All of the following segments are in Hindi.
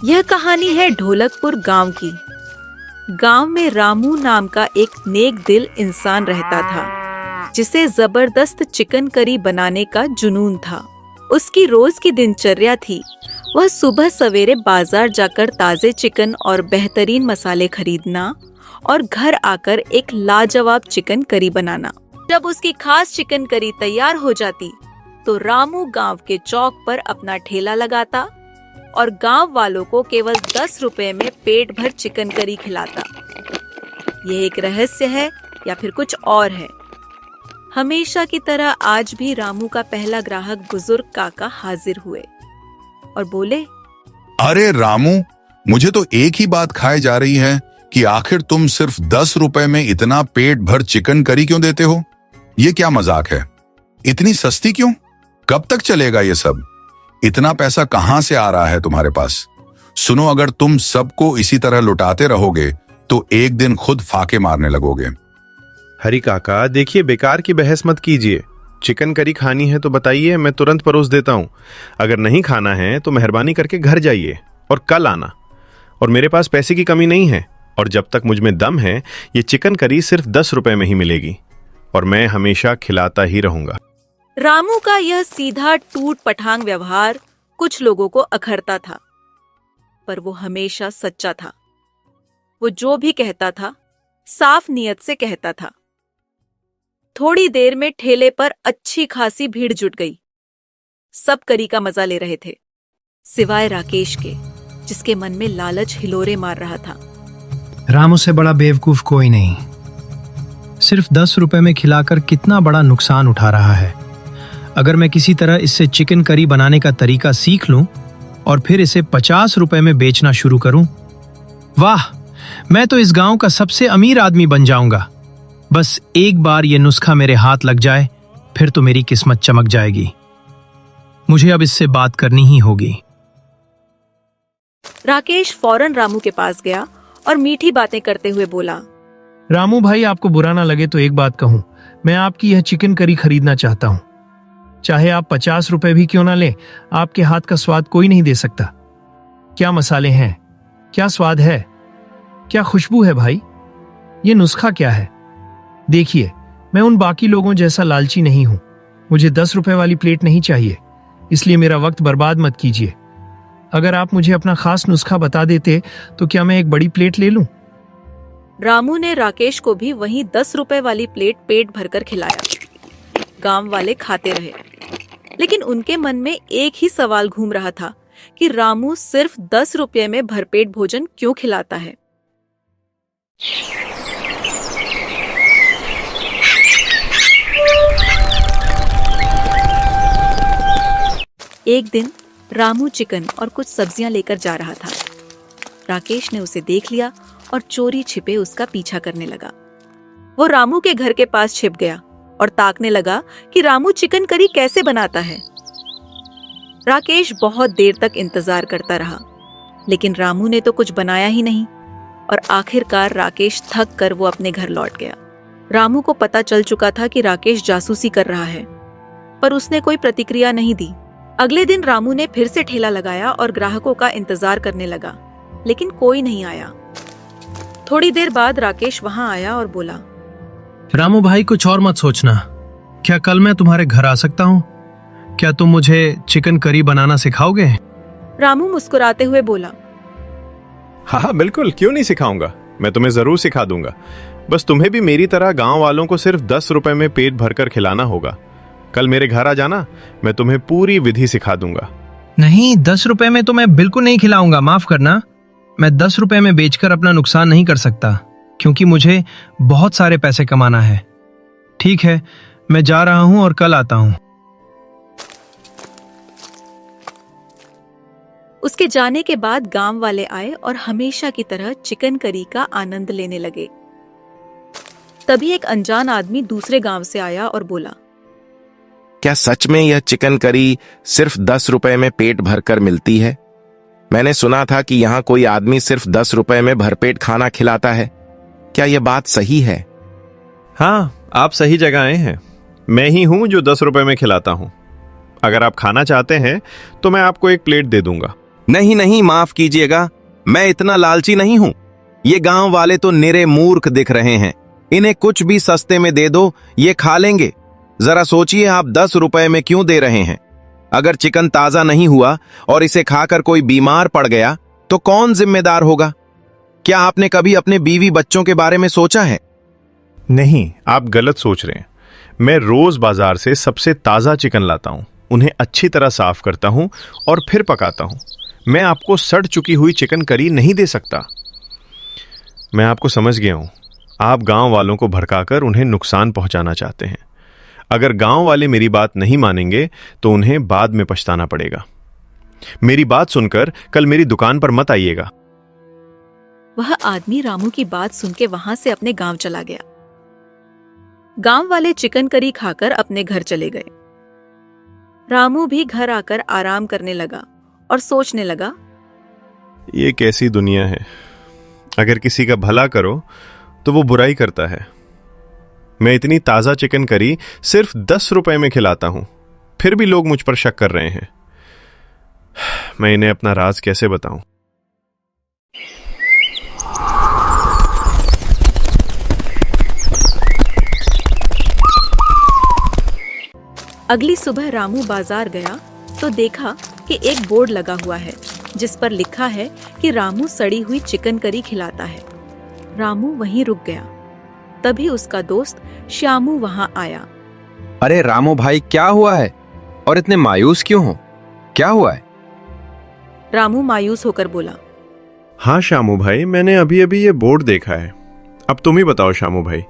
यह कहानी है ढोलकपुर गांव की। गांव में रामू नाम का एक नेक दिल इंसान रहता था, जिसे जबरदस्त चिकन करी बनाने का जुनून था। उसकी रोज की दिनचर्या थी, वह सुबह सवेरे बाजार जाकर ताजे चिकन और बेहतरीन मसाले खरीदना और घर आकर एक लाजवाब चिकन करी बनाना। जब उसकी खास चिकन करी तैयार हो जाती तो रामू गांव के चौक पर अपना ठेला लगाता और गांव वालों को केवल 10 रुपए में पेट भर चिकन करी खिलाता। यह एक रहस्य है या फिर कुछ और है? हमेशा की तरह आज भी रामू का पहला ग्राहक बुजुर्ग काका हाजिर हुए और बोले, अरे रामू, मुझे तो एक ही बात खाए जा रही है कि आखिर तुम सिर्फ 10 रुपए में इतना पेट भर चिकन करी क्यों देते हो? ये क्या मजाक है? इतनी सस्ती क्यों? कब तक चलेगा ये सब? इतना पैसा कहां से आ रहा है तुम्हारे पास? सुनो, अगर तुम सबको इसी तरह लुटाते रहोगे तो एक दिन खुद फाके मारने लगोगे। हरी काका, देखिए, बेकार की बहस मत कीजिए। चिकन करी खानी है तो बताइए, मैं तुरंत परोस देता हूँ। अगर नहीं खाना है तो मेहरबानी करके घर जाइए और कल आना। और मेरे पास पैसे की कमी नहीं है, और जब तक मुझ में दम है ये चिकन करी सिर्फ 10 रुपए में ही मिलेगी और मैं हमेशा खिलाता ही रहूंगा। रामू का यह सीधा टूट पटांग व्यवहार कुछ लोगों को अखरता था, पर वो हमेशा सच्चा था। वो जो भी कहता था साफ नीयत से कहता था। थोड़ी देर में ठेले पर अच्छी खासी भीड़ जुट गई। सब करी का मजा ले रहे थे, सिवाय राकेश के, जिसके मन में लालच हिलोरे मार रहा था। रामू से बड़ा बेवकूफ कोई नहीं। सिर्फ 10 रुपए में खिलाकर कितना बड़ा नुकसान उठा रहा है। अगर मैं किसी तरह इससे चिकन करी बनाने का तरीका सीख लूं और फिर इसे 50 रुपए में बेचना शुरू करूं, वाह, मैं तो इस गांव का सबसे अमीर आदमी बन जाऊंगा। बस एक बार ये नुस्खा मेरे हाथ लग जाए, फिर तो मेरी किस्मत चमक जाएगी। मुझे अब इससे बात करनी ही होगी। राकेश फौरन रामू के पास गया और मीठी बातें करते हुए बोला, रामू भाई, आपको बुरा ना लगे तो एक बात कहूं, मैं आपकी यह चिकन करी खरीदना चाहता हूं। चाहे आप 50 रुपए भी क्यों ना लें, आपके हाथ का स्वाद कोई नहीं दे सकता। क्या मसाले हैं, क्या स्वाद है, क्या खुशबू है भाई, ये नुस्खा क्या है? देखिए, मैं उन बाकी लोगों जैसा लालची नहीं हूं। मुझे 10 रुपए वाली प्लेट नहीं चाहिए, इसलिए मेरा वक्त बर्बाद मत कीजिए। अगर आप मुझे अपना खास नुस्खा बता देते तो क्या मैं एक बड़ी प्लेट ले लूं? रामू ने राकेश को भी वही 10 रुपए वाली प्लेट पेट भरकर खिलाया। गांव वाले खाते रहे, लेकिन उनके मन में एक ही सवाल घूम रहा था कि रामू सिर्फ 10 रुपए में भरपेट भोजन क्यों खिलाता है। एक दिन रामू चिकन और कुछ सब्जियां लेकर जा रहा था। राकेश ने उसे देख लिया और चोरी छिपे उसका पीछा करने लगा। वो रामू के घर के पास छिप गया और ताकने लगा कि रामू चिकन करी कैसे बनाता है। राकेश बहुत देर तक इंतजार करता रहा, लेकिन रामू ने तो कुछ बनाया ही नहीं और आखिरकार राकेश थक कर वो अपने घर लौट गया। रामू को पता चल चुका था कि राकेश जासूसी कर रहा है, पर उसने कोई प्रतिक्रिया नहीं दी। अगले दिन रामू ने फिर से ठेला लगाया और ग्राहकों का इंतजार करने लगा, लेकिन कोई नहीं आया। थोड़ी देर बाद राकेश वहां आया और बोला, रामू भाई, कुछ और मत सोचना। क्या कल मैं तुम्हारे घर आ सकता हूँ? क्या तुम मुझे चिकन करी बनाना सिखाओगे? रामू मुस्कुराते हुए बोला, हाँ बिल्कुल, क्यों नहीं सिखाऊंगा। मैं तुम्हें जरूर सिखा दूंगा। बस तुम्हें भी मेरी तरह गांव वालों को सिर्फ 10 रुपए में पेट भरकर खिलाना होगा। कल मेरे घर आ जाना, मैं तुम्हें पूरी विधि सिखा दूंगा। नहीं, 10 रुपए में तो मैं बिल्कुल नहीं खिलाऊंगा, माफ करना। मैं 10 रुपए में बेचकर अपना नुकसान नहीं कर सकता, क्योंकि मुझे बहुत सारे पैसे कमाना है। ठीक है, मैं जा रहा हूं और कल आता हूं। उसके जाने के बाद गांव वाले आए और हमेशा की तरह चिकन करी का आनंद लेने लगे। तभी एक अनजान आदमी दूसरे गांव से आया और बोला, क्या सच में यह चिकन करी सिर्फ 10 रुपए में पेट भरकर मिलती है? मैंने सुना था कि यहाँ कोई आदमी सिर्फ 10 रुपए में भरपेट खाना खिलाता है। क्या यह बात सही है? हाँ, आप सही जगह आए हैं। मैं ही हूं जो 10 रुपए में खिलाता हूं। अगर आप खाना चाहते हैं तो मैं आपको एक प्लेट दे दूंगा। नहीं नहीं, माफ कीजिएगा, मैं इतना लालची नहीं हूं। ये गांव वाले तो निरे मूर्ख दिख रहे हैं। इन्हें कुछ भी सस्ते में दे दो, ये खा लेंगे। जरा सोचिए, आप 10 रुपए में क्यों दे रहे हैं? अगर चिकन ताजा नहीं हुआ और इसे खाकर कोई बीमार पड़ गया तो कौन जिम्मेदार होगा? क्या आपने कभी अपने बीवी बच्चों के बारे में सोचा है? नहीं, आप गलत सोच रहे हैं। मैं रोज बाजार से सबसे ताजा चिकन लाता हूं, उन्हें अच्छी तरह साफ करता हूं और फिर पकाता हूं। मैं आपको सड़ चुकी हुई चिकन करी नहीं दे सकता। मैं आपको समझ गया हूं। आप गांव वालों को भड़काकर उन्हें नुकसान पहुंचाना चाहते हैं। अगर गांव वाले मेरी बात नहीं मानेंगे तो उन्हें बाद में पछताना पड़ेगा। मेरी बात सुनकर कल मेरी दुकान पर मत आइएगा। वह आदमी रामू की बात सुन के वहां से अपने गांव चला गया। गांव वाले चिकन करी खाकर अपने घर चले गए। रामू भी घर आकर आराम करने लगा और सोचने लगा, ये कैसी दुनिया है। अगर किसी का भला करो तो वो बुराई करता है। मैं इतनी ताजा चिकन करी सिर्फ 10 रुपए में खिलाता हूं, फिर भी लोग मुझ पर शक कर रहे हैं। मैं इन्हें अपना राज कैसे बताऊं? अगली सुबह रामू बाजार गया तो देखा कि एक बोर्ड लगा हुआ है जिस पर लिखा है कि रामू सड़ी हुई चिकन करी खिलाता है। रामू वहीं रुक गया। तभी उसका दोस्त श्यामू वहां आया। अरे रामू भाई, क्या हुआ है और इतने मायूस क्यों हो? क्या हुआ है? रामू मायूस होकर बोला, हाँ श्यामू भाई, मैंने अभी अभी ये बोर्ड देखा है। अब तुम ही बताओ श्यामू भाई,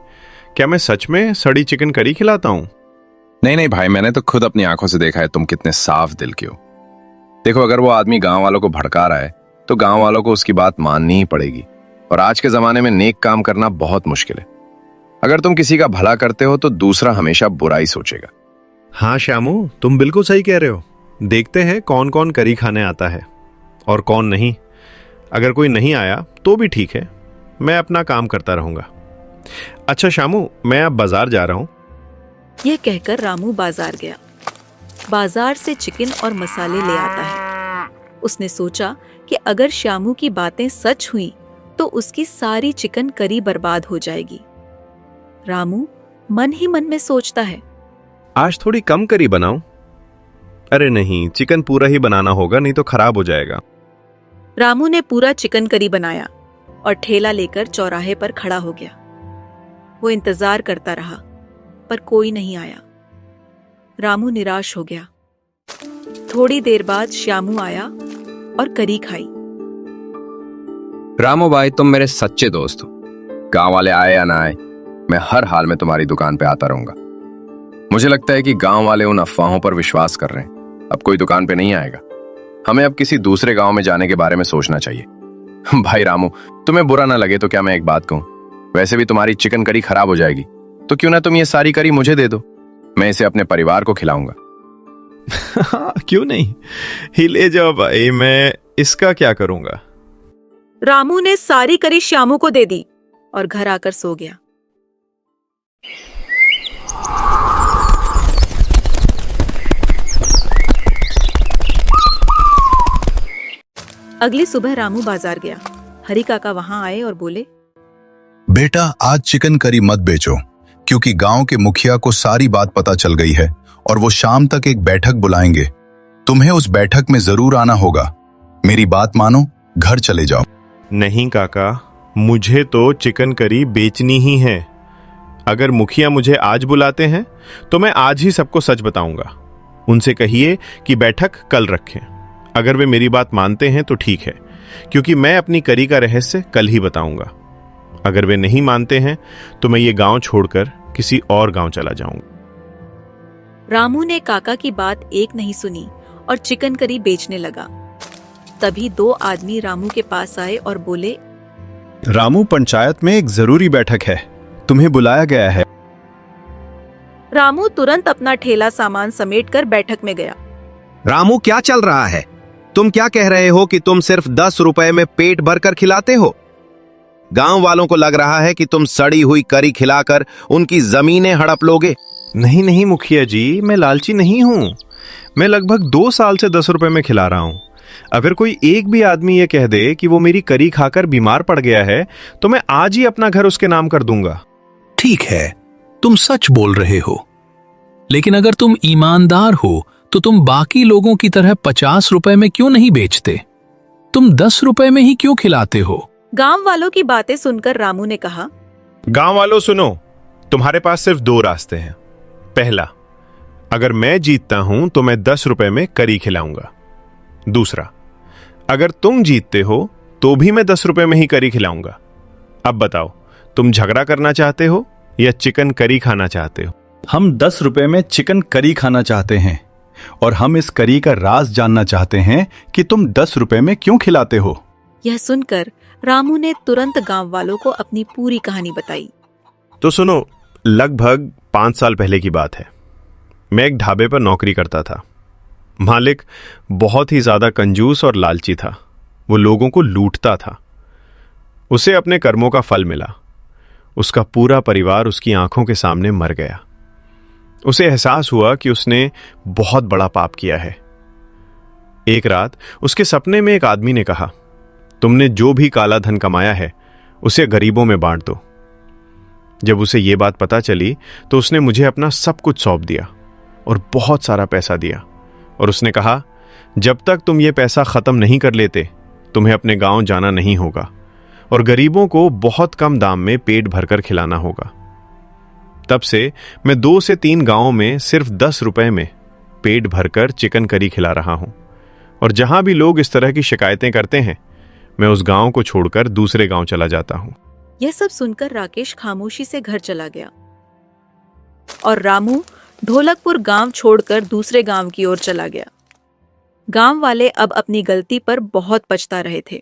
क्या मैं सच में सड़ी चिकन करी खिलाता हूं? नहीं नहीं भाई, मैंने तो खुद अपनी आंखों से देखा है तुम कितने साफ दिल के हो। देखो, अगर वो आदमी गांव वालों को भड़का रहा है तो गांव वालों को उसकी बात माननी ही पड़ेगी। और आज के जमाने में नेक काम करना बहुत मुश्किल है। अगर तुम किसी का भला करते हो तो दूसरा हमेशा बुराई सोचेगा। हाँ श्यामू, तुम बिल्कुल सही कह रहे हो। देखते हैं कौन कौन करी खाने आता है और कौन नहीं। अगर कोई नहीं आया तो भी ठीक है, मैं अपना काम करता रहूंगा। अच्छा श्यामू, मैं अब बाजार जा रहा हूं। यह कहकर रामू बाजार गया। बाजार से चिकन और मसाले ले आता है। उसने सोचा कि अगर श्यामू की बातें सच हुई तो उसकी सारी चिकन करी बर्बाद हो जाएगी। रामू मन ही मन में सोचता है, आज थोड़ी कम करी बनाऊं? अरे नहीं, चिकन पूरा ही बनाना होगा, नहीं तो खराब हो जाएगा। रामू ने पूरा चिकन करी बनाया और ठेला लेकर चौराहे पर खड़ा हो गया। वो इंतजार करता रहा पर कोई नहीं आया। रामू निराश हो गया। थोड़ी देर बाद श्यामू आया और करी खाई। रामू भाई, तुम मेरे सच्चे दोस्त हो। गांव वाले आए या ना आए, मैं हर हाल में तुम्हारी दुकान पे आता रहूंगा। मुझे लगता है कि गांव वाले उन अफवाहों पर विश्वास कर रहे हैं। अब कोई दुकान पे नहीं आएगा। हमें अब किसी दूसरे गांव में जाने के बारे में सोचना चाहिए। भाई रामू, तुम्हें बुरा ना लगे तो क्या मैं एक बात कहूं? वैसे भी तुम्हारी चिकन करी खराब हो जाएगी, तो क्यों ना तुम ये सारी करी मुझे दे दो। मैं इसे अपने परिवार को खिलाऊंगा। क्यों नहीं, ही ले जाओ भाई, मैं इसका क्या करूंगा? रामू ने सारी करी श्यामू को दे दी और घर आकर सो गया। अगली सुबह रामू बाजार गया। हरी काका वहां आए और बोले, बेटा, आज चिकन करी मत बेचो, क्योंकि गांव के मुखिया को सारी बात पता चल गई है और वो शाम तक एक बैठक बुलाएंगे। तुम्हें उस बैठक में जरूर आना होगा। मेरी बात मानो, घर चले जाओ। नहीं काका, मुझे तो चिकन करी बेचनी ही है। अगर मुखिया मुझे आज बुलाते हैं तो मैं आज ही सबको सच बताऊंगा। उनसे कहिए कि बैठक कल रखें। अगर वे मेरी बात मानते हैं तो ठीक है, क्योंकि मैं अपनी करी का रहस्य कल ही बताऊंगा। अगर वे नहीं मानते हैं तो मैं ये गांव छोड़कर किसी और गांव चला जाऊंगा। रामू ने काका की बात एक नहीं सुनी और चिकन करी बेचने लगा। तभी 2 आदमी रामू के पास आए और बोले, रामू, पंचायत में एक जरूरी बैठक है, तुम्हें बुलाया गया है। रामू तुरंत अपना ठेला सामान समेटकर बैठक में गया। रामू, क्या चल रहा है? तुम क्या कह रहे हो कि तुम सिर्फ 10 रुपए में पेट भरकर खिलाते हो? गांव वालों को लग रहा है कि तुम सड़ी हुई करी खिलाकर उनकी जमीनें हड़प लोगे। नहीं नहीं मुखिया जी, मैं लालची नहीं हूं। मैं लगभग 2 साल से 10 रुपए में खिला रहा हूं। अगर कोई एक भी आदमी ये कह दे कि वो मेरी करी खाकर बीमार पड़ गया है तो मैं आज ही अपना घर उसके नाम कर दूंगा। ठीक है, तुम सच बोल रहे हो, लेकिन अगर तुम ईमानदार हो तो तुम बाकी लोगों की तरह 50 रुपए में क्यों नहीं बेचते? तुम 10 रुपए में ही क्यों खिलाते हो? गांव वालों की बातें सुनकर रामू ने कहा, गांव वालों सुनो, तुम्हारे पास सिर्फ 2 रास्ते हैं। पहला, अगर मैं जीतता हूं तो मैं 10 रुपए में करी खिलाऊंगा। दूसरा, अगर तुम जीतते हो तो भी मैं 10 रुपए में ही करी खिलाऊंगा। अब बताओ, तुम झगड़ा करना चाहते हो या चिकन करी खाना चाहते हो? हम 10 रुपए में चिकन करी खाना चाहते हैं और हम इस करी का राज जानना चाहते हैं कि तुम 10 रुपए में क्यों खिलाते हो। यह सुनकर रामू ने तुरंत गांव वालों को अपनी पूरी कहानी बताई। तो सुनो, लगभग 5 साल पहले की बात है। मैं एक ढाबे पर नौकरी करता था। मालिक बहुत ही ज्यादा कंजूस और लालची था। वो लोगों को लूटता था। उसे अपने कर्मों का फल मिला। उसका पूरा परिवार उसकी आंखों के सामने मर गया। उसे एहसास हुआ कि उसने बहुत बड़ा पाप किया है। एक रात उसके सपने में एक आदमी ने कहा, तुमने जो भी काला धन कमाया है उसे गरीबों में बांट दो। जब उसे यह बात पता चली तो उसने मुझे अपना सब कुछ सौंप दिया और बहुत सारा पैसा दिया। और उसने कहा, जब तक तुम ये पैसा खत्म नहीं कर लेते तुम्हें अपने गांव जाना नहीं होगा और गरीबों को बहुत कम दाम में पेट भरकर खिलाना होगा। तब से मैं 2 से 3 गांवों में सिर्फ 10 रुपए में पेट भरकर चिकन करी खिला रहा हूं। और जहां भी लोग इस तरह की शिकायतें करते हैं मैं उस गांव को छोड़कर दूसरे गांव चला जाता हूं। यह सब सुनकर राकेश खामोशी से घर चला गया और रामू ढोलकपुर गांव छोड़कर दूसरे गांव की ओर चला गया। गांव वाले अब अपनी गलती पर बहुत पछता रहे थे।